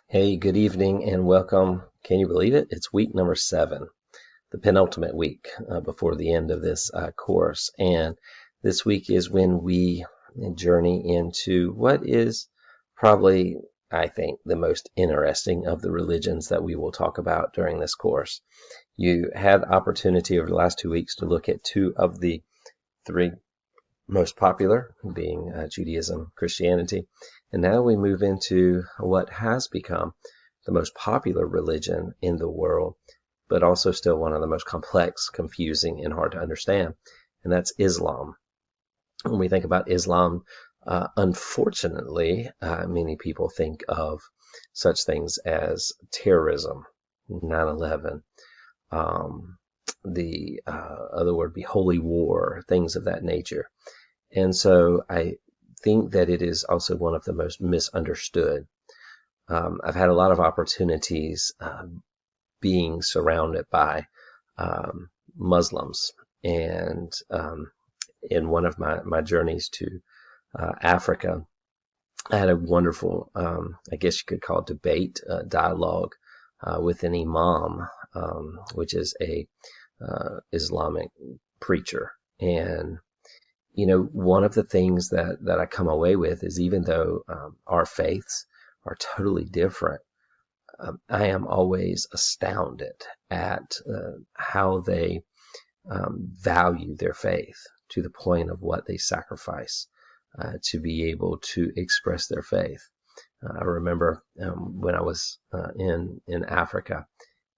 Hey, good evening and welcome. Can you believe it? It's week number 7, the penultimate week before the end of this course. And this week is when we journey into what is probably, I think, the most interesting of the religions that we will talk about during this course. You had opportunity over the last 2 weeks to look at 2 of the 3 most popular, being Judaism, Christianity. And now we move into what has become the most popular religion in the world, but also still one of the most complex, confusing, and hard to understand, and that's Islam. When we think about Islam, unfortunately, many people think of such things as terrorism, 9/11, the other word be holy war, things of that nature. And so I think that it is also one of the most misunderstood. I've had a lot of opportunities being surrounded by Muslims. And in one of my journeys to Africa, I had a wonderful, I guess you could call it debate, dialogue with an imam, which is a Islamic preacher. And one of the things that I come away with is even though our faiths are totally different, I am always astounded at how they value their faith to the point of what they sacrifice to be able to express their faith. I remember when I was in Africa,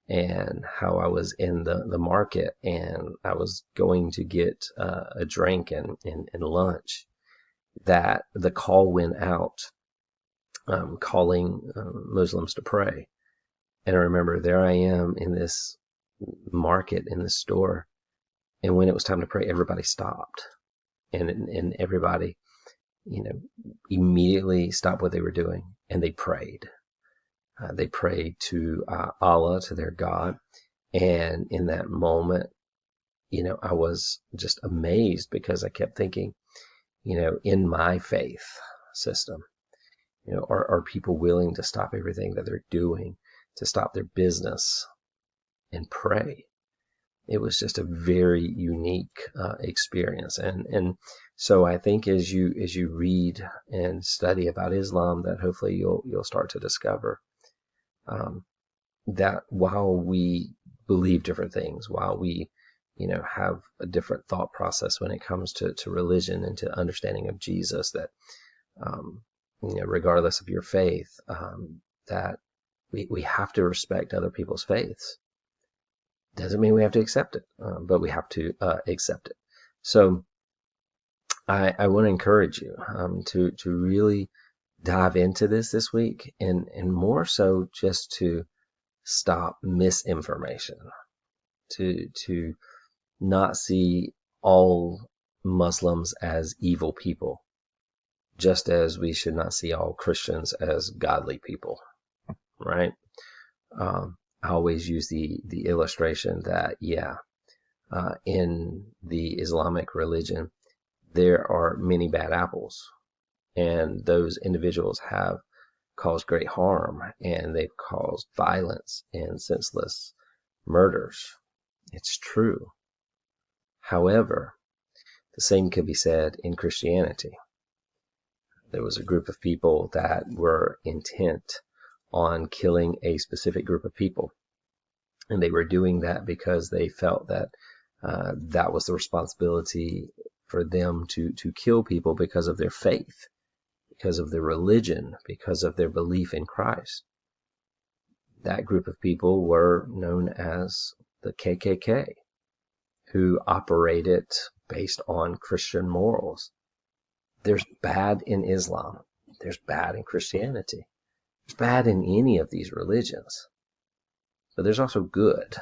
and how I was in the market and I was going to get a drink and lunch, that the call went out calling Muslims to pray. And I remember there I am in this market, in this store, and when it was time to pray, everybody stopped. And everybody, immediately stopped what they were doing and they prayed. They prayed to Allah, to their God. And in that moment, I was just amazed because I kept thinking, in my faith system, are people willing to stop everything that they're doing, to stop their business and pray? It was just a very unique experience. And so I think as you read and study about Islam, that hopefully you'll start to discover that while we believe different things, while we, have a different thought process when it comes to religion and to understanding of Jesus, that, regardless of your faith, that we have to respect other people's faiths. Doesn't mean we have to accept it, but we have to accept it. So I want to encourage you to really dive into this week, and more so just to stop misinformation, to not see all Muslims as evil people, just as we should not see all Christians as godly people, right? I always use the illustration that, in the Islamic religion, there are many bad apples, and those individuals have caused great harm, and they've caused violence and senseless murders. It's true. However, the same could be said in Christianity. There was a group of people that were intent on killing a specific group of people, and they were doing that because they felt that that was the responsibility for them to kill people because of their faith, because of their religion, because of their belief in Christ. That group of people were known as the KKK, who operated based on Christian morals. There's bad in Islam. There's bad in Christianity. There's bad in any of these religions. But there's also good.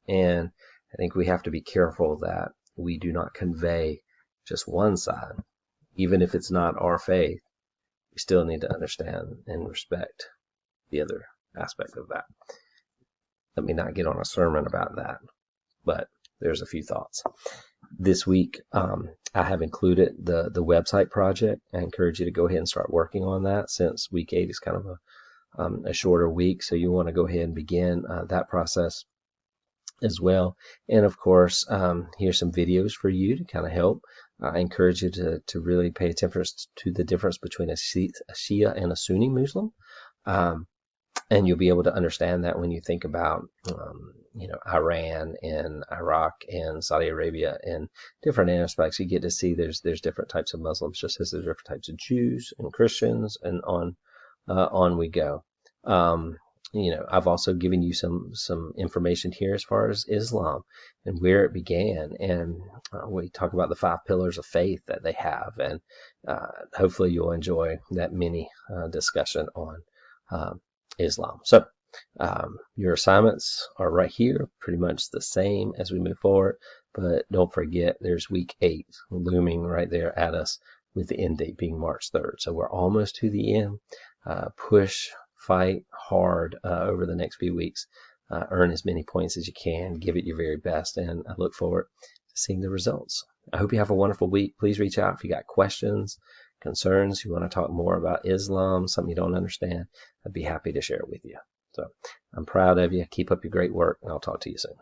And I think we have to be careful that we do not convey just one side. Even if it's not our faith, we still need to understand and respect the other aspect of that. Let me not get on a sermon about that, but there's a few thoughts. This week, I have included the website project. I encourage you to go ahead and start working on that, since week 8 is kind of a shorter week. So you want to go ahead and begin that process as well. And of course, here's some videos for you to kind of help. I encourage you to really pay attention to the difference between a Shia and a Sunni Muslim. And you'll be able to understand that when you think about, Iran and Iraq and Saudi Arabia and different aspects. You get to see there's different types of Muslims, just as there's different types of Jews and Christians, and on we go. I've also given you some information here as far as Islam and where it began, and we talk about the 5 pillars of faith that they have, and hopefully you'll enjoy that mini discussion on Islam. So your assignments are right here, pretty much the same as we move forward, but don't forget there's week 8 looming right there at us, with the end date being March 3rd. So we're almost to the end. Push, fight hard over the next few weeks. Earn as many points as you can. Give it your very best, and I look forward to seeing the results. I hope you have a wonderful week. Please reach out if you got questions, concerns, you want to talk more about Islam, something you don't understand. I'd be happy to share it with you. So I'm proud of you. Keep up your great work, and I'll talk to you soon.